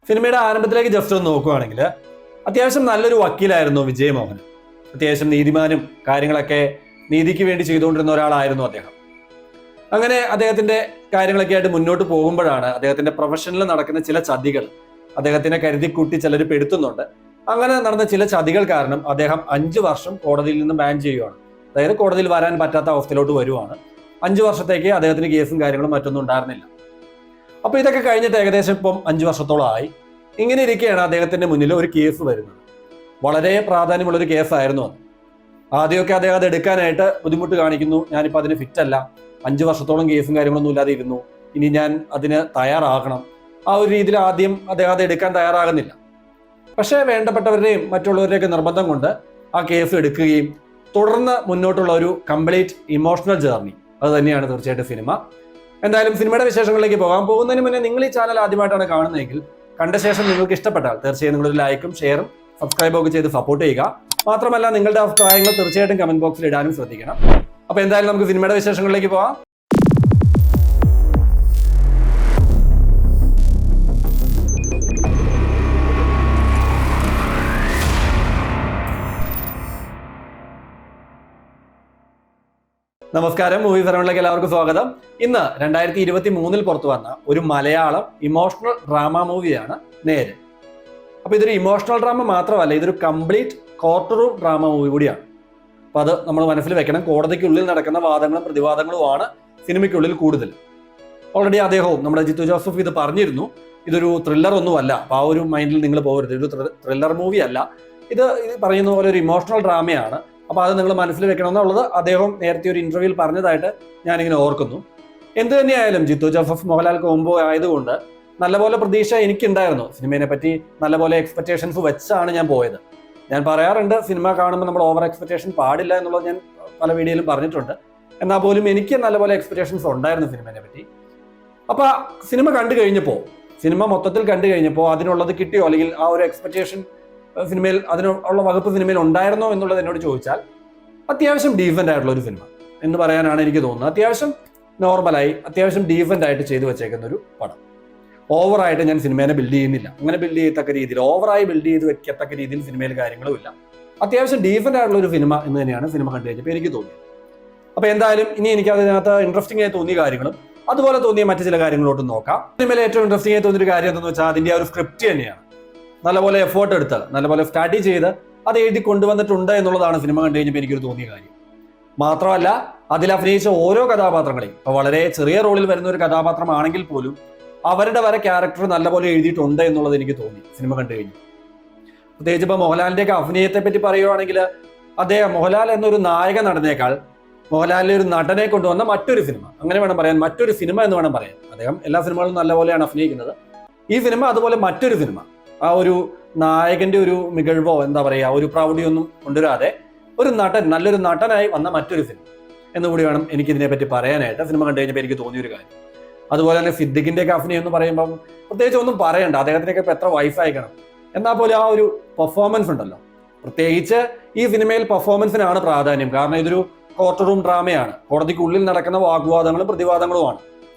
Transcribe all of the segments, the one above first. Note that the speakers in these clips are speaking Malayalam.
സിനിമയുടെ ആരംഭത്തിലേക്ക് ജസ്റ്റ് ഒന്ന് നോക്കുകയാണെങ്കിൽ അത്യാവശ്യം നല്ലൊരു വക്കീലായിരുന്നു വിജയമോഹൻ. അത്യാവശ്യം നീതിമാനും കാര്യങ്ങളൊക്കെ നീതിക്ക് വേണ്ടി ചെയ്തുകൊണ്ടിരുന്ന ഒരാളായിരുന്നു അദ്ദേഹം. അങ്ങനെ അദ്ദേഹത്തിന്റെ കാര്യങ്ങളൊക്കെ ആയിട്ട് മുന്നോട്ട് പോകുമ്പോഴാണ് അദ്ദേഹത്തിന്റെ പ്രൊഫഷനിൽ നടക്കുന്ന ചില ചതികൾ അദ്ദേഹത്തിനെ കരുതിക്കൂട്ടി ചിലർ പെടുത്തുന്നുണ്ട്. അങ്ങനെ നടന്ന ചില ചതികൾ കാരണം അദ്ദേഹം 5 വർഷം കോടതിയിൽ നിന്ന് ബാൻ ചെയ്യുകയാണ്. അതായത് കോടതിയിൽ വരാൻ പറ്റാത്ത അവസ്ഥയിലോട്ട് വരുവാണ്. 5 വർഷത്തേക്ക് അദ്ദേഹത്തിന് കേസും കാര്യങ്ങളും മറ്റൊന്നും ഉണ്ടായിരുന്നില്ല. അപ്പൊ ഇതൊക്കെ കഴിഞ്ഞിട്ട് ഏകദേശം ഇപ്പം 5 വർഷത്തോളം ആയി. ഇങ്ങനെ ഇരിക്കുകയാണ് അദ്ദേഹത്തിന്റെ മുന്നിൽ ഒരു കേസ് വരുന്നത്. വളരെ പ്രാധാന്യമുള്ള ഒരു കേസായിരുന്നു അത്. ആദ്യമൊക്കെ അദ്ദേഹം അത് എടുക്കാനായിട്ട് ബുദ്ധിമുട്ട് കാണിക്കുന്നു. ഞാനിപ്പോൾ അതിന് ഫിറ്റ് അല്ല, 5 വർഷത്തോളം കേസും കാര്യങ്ങളൊന്നും ഇല്ലാതെ ഇരുന്നു, ഇനി ഞാൻ അതിന് തയ്യാറാകണം, ആ ഒരു രീതിയിൽ ആദ്യം അദ്ദേഹം അത് എടുക്കാൻ തയ്യാറാകുന്നില്ല. പക്ഷേ വേണ്ടപ്പെട്ടവരുടെയും മറ്റുള്ളവരുടെയൊക്കെ നിർബന്ധം കൊണ്ട് ആ കേസ് എടുക്കുകയും തുടർന്ന് മുന്നോട്ടുള്ള ഒരു കംപ്ലീറ്റ് ഇമോഷണൽ ജേർണി അത് തന്നെയാണ് തീർച്ചയായിട്ടും സിനിമ. എന്തായാലും സിനിമയുടെ വിശേഷങ്ങളിലേക്ക് പോകുന്നതിന് മുന്നേ നിങ്ങൾ ഈ ചാനൽ ആദ്യമായിട്ടാണ് കാണുന്നതെങ്കിൽ കണ്ട ശേഷം നിങ്ങൾക്ക് ഇഷ്ടപ്പെട്ടാൽ തീർച്ചയായും നിങ്ങളൊരു ലൈക്കും ഷെയറും സബ്സ്ക്രൈബും ഒക്കെ ചെയ്ത് സപ്പോർട്ട് ചെയ്യുക. മാത്രമല്ല നിങ്ങളുടെ അഭിപ്രായങ്ങൾ തീർച്ചയായിട്ടും കമന്റ് ബോക്സിൽ ഇടാനും ശ്രദ്ധിക്കണം. അപ്പൊ എന്തായാലും നമുക്ക് സിനിമയുടെ വിശേഷങ്ങളിലേക്ക് പോകാം. നമസ്കാരം, മൂവി ഫെറോണിലേക്ക് എല്ലാവർക്കും സ്വാഗതം. ഇന്ന് 2023 പുറത്തു വന്ന ഒരു മലയാളം ഇമോഷണൽ ഡ്രാമ മൂവിയാണ് നേര്. അപ്പൊ ഇതൊരു ഇമോഷണൽ ഡ്രാമ മാത്രമല്ല, ഇതൊരു complete court room drama movie കൂടിയാണ്. അപ്പൊ അത് നമ്മൾ മനസ്സിൽ വെക്കണം. കോടതിക്കുള്ളിൽ നടക്കുന്ന വാദങ്ങളും പ്രതിവാദങ്ങളുമാണ് സിനിമയ്ക്കുള്ളിൽ കൂടുതൽ. ഓൾറെഡി അദ്ദേഹവും നമ്മുടെ ജിത്തു ജോസഫ് ഇത് പറഞ്ഞിരുന്നു, ഇതൊരു ത്രില്ലർ ഒന്നുമല്ല. അപ്പൊ ആ ഒരു മൈൻഡിൽ നിങ്ങൾ പോകരുത്. ഒരു ത്രില്ലർ മൂവി അല്ല ഇത്. പറയുന്ന പോലെ ഒരു ഇമോഷണൽ ഡ്രാമയാണ്. അപ്പൊ അത് നിങ്ങൾ മനസ്സിൽ വെക്കണം എന്നുള്ളത് അദ്ദേഹം നേരത്തെ ഒരു ഇന്റർവ്യൂവിൽ പറഞ്ഞതായിട്ട് ഞാനിങ്ങനെ ഓർക്കുന്നു. എന്ത് തന്നെയായാലും ജിത്തു ജോസഫ് മോഹൻലാൽ കോംബോ ആയതുകൊണ്ട് നല്ലപോലെ പ്രതീക്ഷ എനിക്കുണ്ടായിരുന്നു. സിനിമയെ പറ്റി നല്ലപോലെ എക്സ്പെക്ടേഷൻസ് വെച്ചാണ് ഞാൻ പോയത്. ഞാൻ പറയാറുണ്ട്, സിനിമ കാണുമ്പോൾ നമ്മൾ ഓവർ എക്സ്പെക്ടേഷൻ പാടില്ല എന്നുള്ളത് ഞാൻ പല വീഡിയോയിലും പറഞ്ഞിട്ടുണ്ട്. എന്നാൽ പോലും എനിക്ക് നല്ലപോലെ എക്സ്പെക്ടേഷൻസ് ഉണ്ടായിരുന്നു സിനിമയെ പറ്റി. അപ്പൊ സിനിമ മൊത്തത്തിൽ കണ്ടു കഴിഞ്ഞപ്പോൾ അതിനുള്ളത് കിട്ടിയോ, അല്ലെങ്കിൽ ആ ഒരു എക്സ്പെക്ടേഷൻ സിനിമയിൽ അതിനുള്ള വകുപ്പ് സിനിമയിൽ ഉണ്ടായിരുന്നോ എന്നുള്ളത് എന്നോട് ചോദിച്ചാൽ അത്യാവശ്യം ഡീസന്റ് ആയിട്ടുള്ള ഒരു സിനിമ എന്ന് പറയാനാണ് എനിക്ക് തോന്നുന്നത്. അത്യാവശ്യം നോർമലായി, അത്യാവശ്യം ഡീസന്റ് ആയിട്ട് ചെയ്തു വെച്ചേക്കുന്ന ഒരു പടം. ഓവറായിട്ട് ഞാൻ സിനിമേനെ ബിൽഡ് ചെയ്യുന്നില്ല. അങ്ങനെ ബിൽഡ് ചെയ്യത്തക്ക രീതിയിൽ, ഓവറായി ബിൽഡ് ചെയ്ത് വെക്കത്തക്ക രീതിയിൽ സിനിമയിൽ കാര്യങ്ങളും ഇല്ല. അത്യാവശ്യം ഡീസന്റ് ആയിട്ടുള്ള ഒരു സിനിമ എന്ന് തന്നെയാണ് സിനിമ കണ്ടു കഴിഞ്ഞപ്പോൾ എനിക്ക് തോന്നിയത്. അപ്പൊ എന്തായാലും ഇനി എനിക്ക് അതിനകത്ത് ഇൻട്രസ്റ്റിംഗ് ആയി തോന്നിയ കാര്യങ്ങളും അതുപോലെ തോന്നിയ മറ്റു ചില കാര്യങ്ങളോട്ടും നോക്കാം. സിനിമയിൽ ഏറ്റവും ഇൻട്രസ്റ്റിംഗ് ആയി തോന്നിയൊരു കാര്യം എന്താണെന്ന് വെച്ചാൽ അതിന്റെ ആ ഒരു സ്ക്രിപ്റ്റ് തന്നെയാണ്. നല്ലപോലെ എഫേർട്ട് എടുത്ത് നല്ലപോലെ സ്റ്റഡി ചെയ്ത് അത് എഴുതി കൊണ്ടുവന്നിട്ടുണ്ട് എന്നുള്ളതാണ് സിനിമ കണ്ടു കഴിഞ്ഞപ്പോൾ എനിക്കൊരു തോന്നിയ കാര്യം. മാത്രമല്ല അതിൽ അഭിനയിച്ച ഓരോ കഥാപാത്രങ്ങളെയും, ഇപ്പൊ വളരെ ചെറിയ റോളിൽ വരുന്ന ഒരു കഥാപാത്രമാണെങ്കിൽ പോലും അവരുടെ വരെ ക്യാരക്ടർ നല്ലപോലെ എഴുതിയിട്ടുണ്ട് എന്നുള്ളത് എനിക്ക് തോന്നി സിനിമ കണ്ടു കഴിഞ്ഞു. പ്രത്യേകിച്ച് ഇപ്പൊ മോഹൻലാലിന്റെ ഒക്കെ അഭിനയത്തെ പറ്റി പറയുവാണെങ്കിൽ അദ്ദേഹം മോഹൻലാൽ എന്നൊരു നായക നടനേക്കാൾ മോഹൻലാലിലെ ഒരു നടനെ കൊണ്ടുവന്ന മറ്റൊരു സിനിമ, അങ്ങനെ വേണം പറയാൻ, മറ്റൊരു സിനിമ എന്ന് വേണം പറയാൻ. അദ്ദേഹം എല്ലാ സിനിമകളും നല്ലപോലെയാണ് അഭിനയിക്കുന്നത്. ഈ സിനിമ അതുപോലെ മറ്റൊരു സിനിമ, ആ ഒരു നായകന്റെ ഒരു മികഴ്വോ എന്താ പറയുക, ഒരു പ്രൗഢിയൊന്നും കൊണ്ടുവരാതെ ഒരു നടൻ, നല്ലൊരു നടനായി വന്ന മറ്റൊരു സിനിമ എന്നുകൂടി വേണം എനിക്ക് ഇതിനെ പറ്റി പറയാനായിട്ട് സിനിമ കണ്ടു കഴിഞ്ഞപ്പോൾ എനിക്ക് തോന്നിയൊരു കാര്യം. അതുപോലെ തന്നെ സിദ്ദിഖിന്റെ ഒക്കെ അഭിനയം എന്ന് പറയുമ്പം പ്രത്യേകിച്ച് ഒന്നും പറയണ്ട. അദ്ദേഹത്തിനൊക്കെ ഇപ്പൊ എത്ര വൈഫ് അയക്കണം. എന്നാൽ പോലും ആ ഒരു പെർഫോമൻസ് ഉണ്ടല്ലോ, പ്രത്യേകിച്ച് ഈ സിനിമയിൽ പെർഫോമൻസിനാണ് പ്രാധാന്യം. കാരണം ഇതൊരു കോർട്ട് റൂം ഡ്രാമയാണ്, കോടതിക്കുള്ളിൽ നടക്കുന്ന വാഗ്വാദങ്ങളും പ്രതിവാദങ്ങളുമാണ്.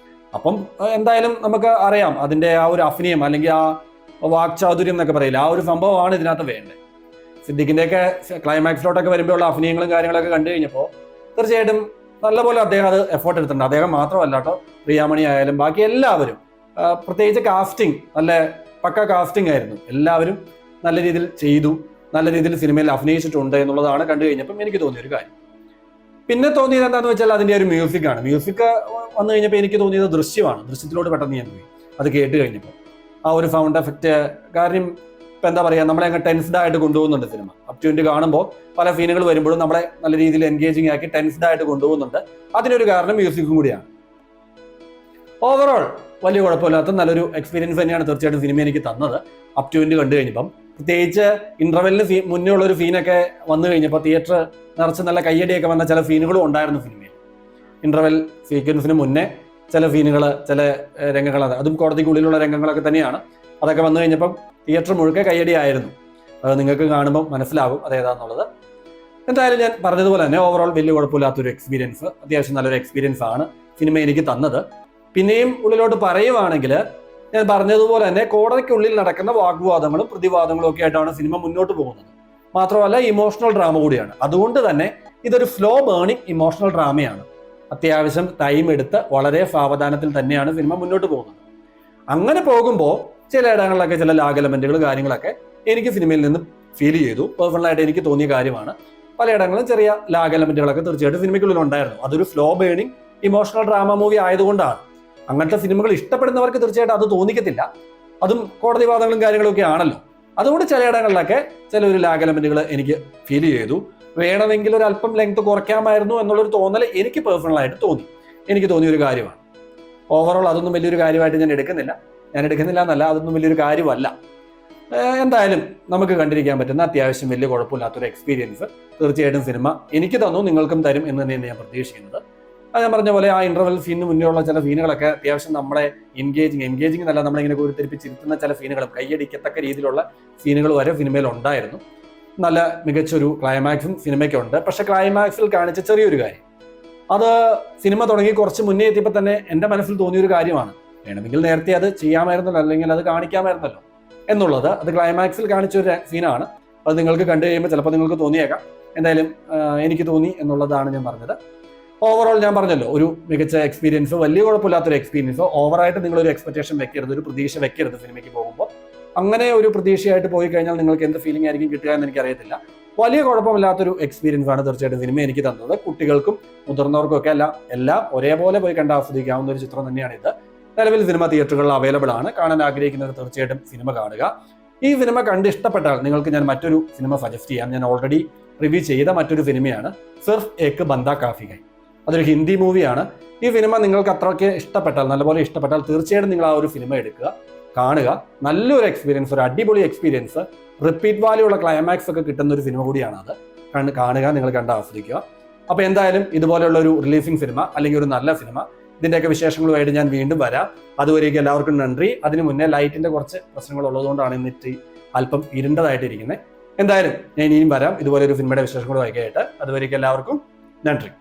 അപ്പം എന്തായാലും നമുക്ക് അറിയാം അതിന്റെ ആ ഒരു അഭിനയം, അല്ലെങ്കിൽ ആ വാക്ചാതുര്യം എന്നൊക്കെ പറയില്ല, ആ ഒരു സംഭവമാണ് ഇതിനകത്ത് വേണ്ടത്. സിദ്ദിഖിന്റെയൊക്കെ ക്ലൈമാക്സിലോട്ടൊക്കെ വരുമ്പോഴുള്ള അഭിനയങ്ങളും കാര്യങ്ങളൊക്കെ കണ്ടു കഴിഞ്ഞപ്പോൾ തീർച്ചയായിട്ടും നല്ലപോലെ അദ്ദേഹം അത് എഫേർട്ട് എടുത്തിട്ടുണ്ട്. അദ്ദേഹം മാത്രമല്ല കേട്ടോ, പ്രിയാമണി ആയാലും ബാക്കി എല്ലാവരും, പ്രത്യേകിച്ച് കാസ്റ്റിംഗ് നല്ല പക്ക കാസ്റ്റിംഗ് ആയിരുന്നു. എല്ലാവരും നല്ല രീതിയിൽ ചെയ്തു, നല്ല രീതിയിൽ സിനിമയിൽ അഭിനയിച്ചിട്ടുണ്ട് എന്നുള്ളതാണ് കണ്ടു കഴിഞ്ഞപ്പം എനിക്ക് തോന്നിയൊരു കാര്യം. പിന്നെ തോന്നിയത് എന്താണെന്ന് വെച്ചാൽ അതിന്റെ ഒരു മ്യൂസിക്കാണ്. മ്യൂസിക് വന്നു കഴിഞ്ഞപ്പോൾ എനിക്ക് തോന്നിയത് ദൃശ്യമാണ്. ദൃശ്യത്തിലോട്ട് പെട്ടെന്ന് ഞാൻ പോയി അത് കേട്ട് കഴിഞ്ഞപ്പോൾ. ആ ഒരു സൗണ്ട് എഫക്റ്റ് കാര്യം ഇപ്പൊ എന്താ പറയാ, നമ്മളെ അങ്ങ് ടെൻസ്ഡ് ആയിട്ട് കൊണ്ടുപോകുന്നുണ്ട് സിനിമ. അപ് ടു എൻഡ് കാണുമ്പോൾ പല സീനുകൾ വരുമ്പോഴും നമ്മളെ നല്ല രീതിയിൽ എൻഗേജിങ് ആക്കി ടെൻസ്ഡ് ആയിട്ട് കൊണ്ടുപോകുന്നുണ്ട്. അതിനൊരു കാരണം മ്യൂസിക്കും കൂടിയാണ്. ഓവറോൾ വലിയ കുഴപ്പമില്ലാത്ത നല്ലൊരു എക്സ്പീരിയൻസ് തന്നെയാണ് തീർച്ചയായിട്ടും സിനിമ എനിക്ക് തന്നത്. അപ് ടു എൻഡ് കണ്ടു കഴിഞ്ഞപ്പം, പ്രത്യേകിച്ച് ഇന്റർവെല്ലിന് മുന്നേ ഉള്ള ഒരു സീനൊക്കെ വന്നു കഴിഞ്ഞപ്പോൾ തിയേറ്റർ നിറച്ച് നല്ല കയ്യടിയൊക്കെ വന്ന ചില സീനുകളും ഉണ്ടായിരുന്നു സിനിമയിൽ. ഇന്റർവെൽ സീക്വൻസിന് മുന്നേ ചില സീനുകൾ, ചില രംഗങ്ങൾ, അതും കോടതിക്കുള്ളിലുള്ള രംഗങ്ങളൊക്കെ തന്നെയാണ്. അതൊക്കെ വന്നു കഴിഞ്ഞപ്പം തിയേറ്റർ മുഴുക്കെ കയ്യടിയായിരുന്നു. അത് നിങ്ങൾക്ക് കാണുമ്പോൾ മനസ്സിലാകും അതേതാന്നുള്ളത്. എന്തായാലും ഞാൻ പറഞ്ഞതുപോലെ തന്നെ ഓവറോൾ വലിയ കുഴപ്പമില്ലാത്തൊരു എക്സ്പീരിയൻസ്, അത്യാവശ്യം നല്ലൊരു എക്സ്പീരിയൻസ് ആണ് സിനിമ എനിക്ക് തന്നത്. പിന്നെയും ഉള്ളിലോട്ട് പറയുവാണെങ്കിൽ ഞാൻ പറഞ്ഞതുപോലെ തന്നെ കോടതിക്കുള്ളിൽ നടക്കുന്ന വാഗ്വാദങ്ങളും പ്രതിവാദങ്ങളും ഒക്കെ ആയിട്ടാണ് സിനിമ മുന്നോട്ട് പോകുന്നത്. മാത്രമല്ല ഇമോഷണൽ ഡ്രാമ കൂടിയാണ്. അതുകൊണ്ട് തന്നെ ഇതൊരു സ്ലോ ബേണിംഗ് ഇമോഷണൽ ഡ്രാമയാണ്. അത്യാവശ്യം ടൈം എടുത്ത് വളരെ സാവധാനത്തിൽ തന്നെയാണ് സിനിമ മുന്നോട്ട് പോകുന്നത്. അങ്ങനെ പോകുമ്പോൾ ചില ഇടങ്ങളിലൊക്കെ ചില ലാഗ് എലമെന്റുകൾ കാര്യങ്ങളൊക്കെ എനിക്ക് സിനിമയിൽ നിന്ന് ഫീൽ ചെയ്തു. പേഴ്സണലായിട്ട് എനിക്ക് തോന്നിയ കാര്യമാണ്. പലയിടങ്ങളിലും ചെറിയ ലാഗ് എലമെന്റുകളൊക്കെ തീർച്ചയായിട്ടും സിനിമയ്ക്കുള്ളിൽ ഉണ്ടായിരുന്നു. അതൊരു slow burning emotional drama movie ആയതുകൊണ്ടാണ്. അങ്ങനത്തെ സിനിമകൾ ഇഷ്ടപ്പെടുന്നവർക്ക് തീർച്ചയായിട്ടും അത് തോന്നിക്കത്തില്ല. അതും കോടതി വാദങ്ങളും കാര്യങ്ങളും ഒക്കെ ആണല്ലോ. അതുകൊണ്ട് ചിലയിടങ്ങളിലൊക്കെ ചില ഒരു ലാഗ് എലമെന്റുകൾ എനിക്ക് ഫീൽ ചെയ്തു. വേണമെങ്കിൽ ഒരു അല്പം ലെങ്ത് കുറയ്ക്കാമായിരുന്നു എന്നുള്ളൊരു തോന്നൽ എനിക്ക് പേഴ്സണലായിട്ട് തോന്നി. എനിക്ക് തോന്നിയ ഒരു കാര്യമാണ്. ഓവറോൾ അതൊന്നും വലിയൊരു കാര്യമായിട്ട് ഞാൻ എടുക്കുന്നില്ല എന്നല്ല, അതൊന്നും വലിയൊരു കാര്യമല്ല. എന്തായാലും നമുക്ക് കണ്ടിരിക്കാൻ പറ്റുന്ന അത്യാവശ്യം വലിയ കുഴപ്പമില്ലാത്തൊരു എക്സ്പീരിയൻസ് തീർച്ചയായിട്ടും സിനിമ എനിക്ക് തന്നു, നിങ്ങൾക്കും തരും എന്ന് തന്നെയാണ് ഞാൻ പ്രതീക്ഷിക്കുന്നത്. അത് ഞാൻ പറഞ്ഞ പോലെ ആ ഇന്റർവെൽ സീനിന് മുന്നേ ഉള്ള ചില സീനുകളൊക്കെ അത്യാവശ്യം നമ്മളെ എൻഗേജിങ് എന്നല്ല, നമ്മളിങ്ങനെ കുരുത്തിരിപ്പിച്ചിരുത്തുന്ന ചില സീനുകളും കൈയടിക്കത്തക്ക രീതിയിലുള്ള സീനുകൾ വരെ സിനിമയിൽ ഉണ്ടായിരുന്നു. നല്ല മികച്ചൊരു ക്ലൈമാക്സും സിനിമയ്ക്കുണ്ട്. പക്ഷെ ക്ലൈമാക്സിൽ കാണിച്ച ചെറിയൊരു കാര്യം, അത് സിനിമ തുടങ്ങി കുറച്ച് മുന്നേ എത്തിയപ്പോൾ തന്നെ എൻ്റെ മനസ്സിൽ തോന്നിയൊരു കാര്യമാണ്. വേണമെങ്കിൽ നേരത്തെ അത് ചെയ്യാമായിരുന്നല്ലോ, അല്ലെങ്കിൽ അത് കാണിക്കാമായിരുന്നല്ലോ എന്നുള്ളത്. അത് ക്ലൈമാക്സിൽ കാണിച്ചൊരു സീനാണ്. അത് നിങ്ങൾക്ക് കണ്ടു കഴിയുമ്പോൾ ചിലപ്പോൾ നിങ്ങൾക്ക് തോന്നിയേക്കാം. എന്തായാലും എനിക്ക് തോന്നി എന്നുള്ളതാണ് ഞാൻ പറഞ്ഞത്. ഓവറോൾ ഞാൻ പറഞ്ഞല്ലോ, ഒരു മികച്ച എക്സ്പീരിയൻസ്, വലിയ കുഴപ്പമില്ലാത്തൊരു എക്സ്പീരിയൻസ്. ഓവറായിട്ട് നിങ്ങളൊരു എക്സ്പെക്ടേഷൻ വെക്കരുത്, ഒരു പ്രതീക്ഷ വെക്കരുത് സിനിമയ്ക്ക് പോകുമ്പോൾ. അങ്ങനെ ഒരു പ്രതീക്ഷയായിട്ട് പോയി കഴിഞ്ഞാൽ നിങ്ങൾക്ക് എന്ത് ഫീലിംഗ് ആയിരിക്കും കിട്ടുക എന്ന് എനിക്കറിയത്തില്ല. വലിയ കുഴപ്പമില്ലാത്തൊരു എക്സ്പീരിയൻസ് ആണ് തീർച്ചയായിട്ടും സിനിമ എനിക്ക് തന്നത്. കുട്ടികൾക്കും മുതിർന്നവർക്കും ഒക്കെ എല്ലാം ഒരേപോലെ പോയി കണ്ട് ആസ്വദിക്കാവുന്ന ഒരു ചിത്രം തന്നെയാണ് ഇത്. നിലവിൽ സിനിമ തിയേറ്ററുകളിൽ അവൈലബിൾ ആണ്. കാണാൻ ആഗ്രഹിക്കുന്നവർ തീർച്ചയായിട്ടും സിനിമ കാണുക. ഈ സിനിമ കണ്ട് ഇഷ്ടപ്പെട്ടാൽ നിങ്ങൾക്ക് ഞാൻ മറ്റൊരു സിനിമ സജസ്റ്റ് ചെയ്യാം. ഞാൻ ഓൾറെഡി റിവ്യൂ ചെയ്ത മറ്റൊരു സിനിമയാണ് സിർഫ് ഏക് ബന്ദ കാഫി ഹൈ. അതൊരു ഹിന്ദി മൂവിയാണ്. ഈ സിനിമ നിങ്ങൾക്ക് അത്രയ്ക്ക് ഇഷ്ടപ്പെട്ടാൽ, നല്ലപോലെ ഇഷ്ടപ്പെട്ടാൽ തീർച്ചയായിട്ടും നിങ്ങൾ ആ ഒരു സിനിമ എടുക്കുക, കാണുക. നല്ലൊരു എക്സ്പീരിയൻസ്, ഒരു അടിപൊളി എക്സ്പീരിയൻസ്, റിപ്പീറ്റ് വാല്യൂ ഉള്ള ക്ലൈമാക്സ് ഒക്കെ കിട്ടുന്ന ഒരു സിനിമ കൂടിയാണ് അത്. കാണുക, നിങ്ങൾ കണ്ട് ആസ്വദിക്കുക. അപ്പോൾ എന്തായാലും ഇതുപോലെയുള്ള ഒരു റിലീഫിംഗ് സിനിമ അല്ലെങ്കിൽ ഒരു നല്ല സിനിമ, ഇതിൻ്റെയൊക്കെ വിശേഷങ്ങളുമായിട്ട് ഞാൻ വീണ്ടും വരാം. അതുവരേക്കും എല്ലാവർക്കും നന്ദി. അതിന് മുന്നേ ലൈറ്റിന്റെ കുറച്ച് പ്രശ്നങ്ങൾ ഉള്ളതുകൊണ്ടാണ് ഇന്നിട്ട് അല്പം ഇരുണ്ടതായിട്ടിരിക്കുന്നത്. എന്തായാലും ഞാൻ ഇനിയും വരാം ഇതുപോലെ ഒരു സിനിമയുടെ വിശേഷങ്ങളുമായിട്ട്. അതുവരേക്കും എല്ലാവർക്കും നന്ദി.